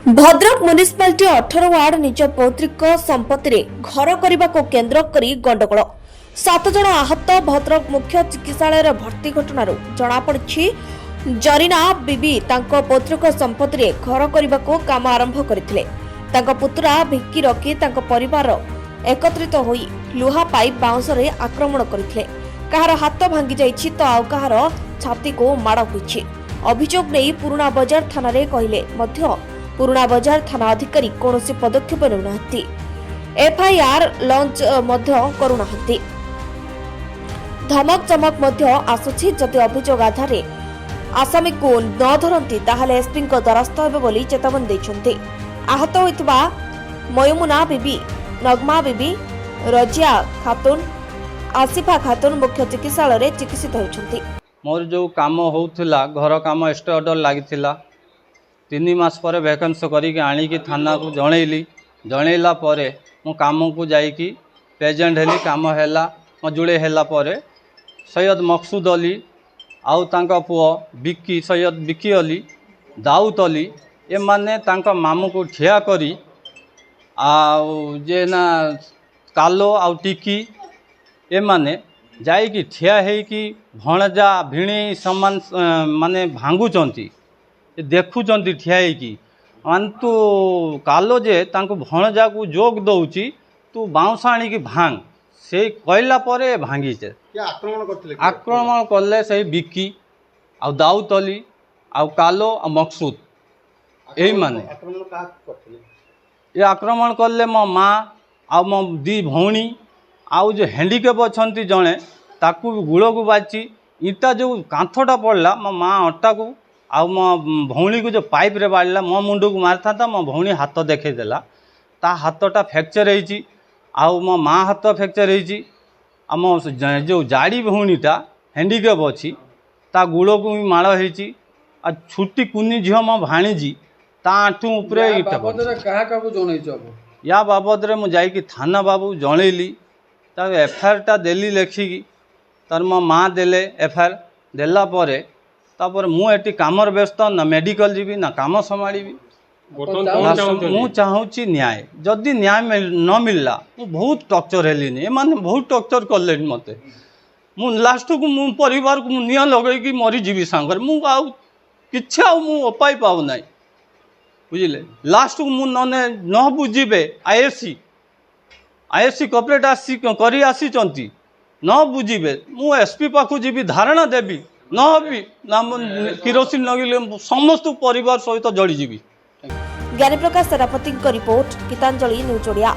Bhadrak municipality 18 ward निज पौतृक संपत्ति घर करने को केन्द्र करी गंडगोल 7 जन आहत। भद्रक मुख्य चिकित्सालय भर्ती घटना जनापड़ी जरीना बीबी तांको पौतृक संपत्ति घर करने को काम आरंभ करथिले। तांको पुत्रा भिक्की रखी तांको परिवार एकत्रित होई लुहा पाइप बाउंस रे आक्रमण करथिले। कहार हाथ भांगी जाइछि तो आउ कहार छाती को माड़ होइछि। अभियोग नहीं पुराना बजार थाना रे कहिले मध्य पुराना बजार थाना अधिकारी कौन पदक्षेप नेउना एफआईआर लॉन्च करुना धमक चमक आसुछि। जदि अभियोग आधार आसामी को न धरती ताहले एसपी द्वारस्थ हेबे बोली चेतावनी दैछन्ति। आहत होइतबा मयमुना बीबी, नगमा बीबी, रजिया खातून, आसिफा खातून मुख्य चिकित्सालय चिकित्सित होइछन्ति। मोर जो काम होउथिला घर काम स्टे ऑर्डर लागिथिला 3 मास पर वैकेंसी करिक आनिकी थाना को जनइला परे मो काम को जाइकी प्रेजेंट हेली काम हैला मो जुड़े हैला परे सैयद मकसूद अली आउ तांका पुओ बिक्की सैयद बिक्की अली दाऊद अली ए माने तांका मामू को ठिया करी आउ जे ना कालो आउ टिकी ए माने जाइकी ठिया हेकी भणजा भिणी समान माने भांगुचंती देखुचंती ठिया हेकी अंतु कालो जे तांको भणजा को जोग दउची तू बाउंस आनिकी भांग से कहला परे भांगी छे। आक्रमण करले से बिक्की आ दाऊद अली आ कालो आ मकसूद एही माने ये आक्रमण करले मो माँ आ मो दी भौणी आउ जो हैंडिकेप अच्छी जड़े ताकू गुड़ को बाची इटा जो कांथटा पड़ला मो माँ अट्टा को आउ मो भौणी को जो पाइप रे बाड़ला मो मुंड को मार था मो भौणी हाथ देखदेला ता हाथटा फ्रैक्चर होती आउ मो माँ हाथ फ्रैक्चर होती आम जो जाड़ी भौणीटा हैंडिकेप अच्छी ता गुड़ को भी माड़ होती आ छुट्टी कुनी झील मो भाणीजी ता आठू उपरे या बाबद रे मुझे थाना बाबू जनइली एफआईआर टा देली लेखिकी तार मो माँ देले एफआईआर देला परे तापर मु एटी कामर व्यस्त ना मेडिकल जीवी ना काम संभाली मु चाहूँगी न्याय जदि न्याय न मिलला मु बहुत टर्चर हेलिनी माने बहुत टर्चर कले मत मु लास्ट को मु परिवार को निया लगे मरीजी सांगर मु आउ किछि आउ मु उपाय पाऊ ना बुझिले लास्ट को मु न बुझे आईएससी कॉर्पोरेट आसी करी आसीचंती न बुझे मु एसपी पाखु जीवी धारणा देवी न हबी ना किरोसिन लगिले समस्त परिवार सहित जड़ी जीवी। ज्ञानी प्रकाश सेनापति रिपोर्ट गीतांजलि न्यूज ओडिया।